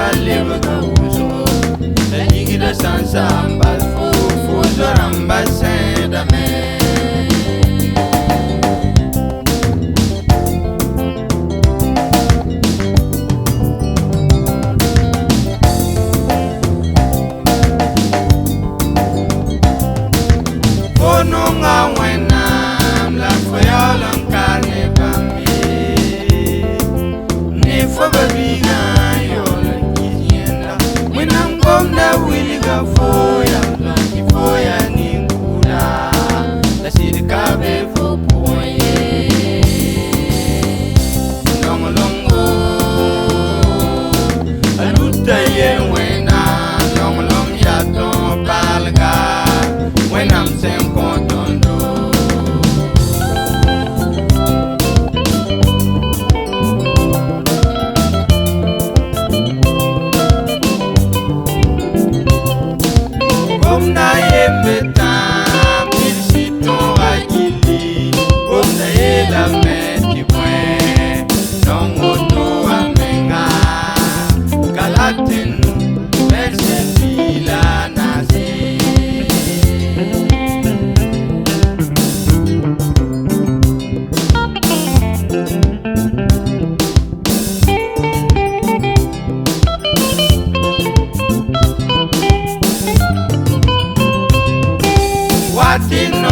baleva uso Ligida sansa ambas fuso rambas sedame Nunga wenam la foyalan carne pambi Ni fobabiga yola kizienda Wenam gomda wiliga foya Ki foya ni ngula La sirikabe fopoye Longolongo Aluta ye wenam Longolong yaton palga Wenam sempo Gomna yemeta pilsito agili Gomna yela meti bwe Nongo to amenga Galatin Merse fila nasi Watin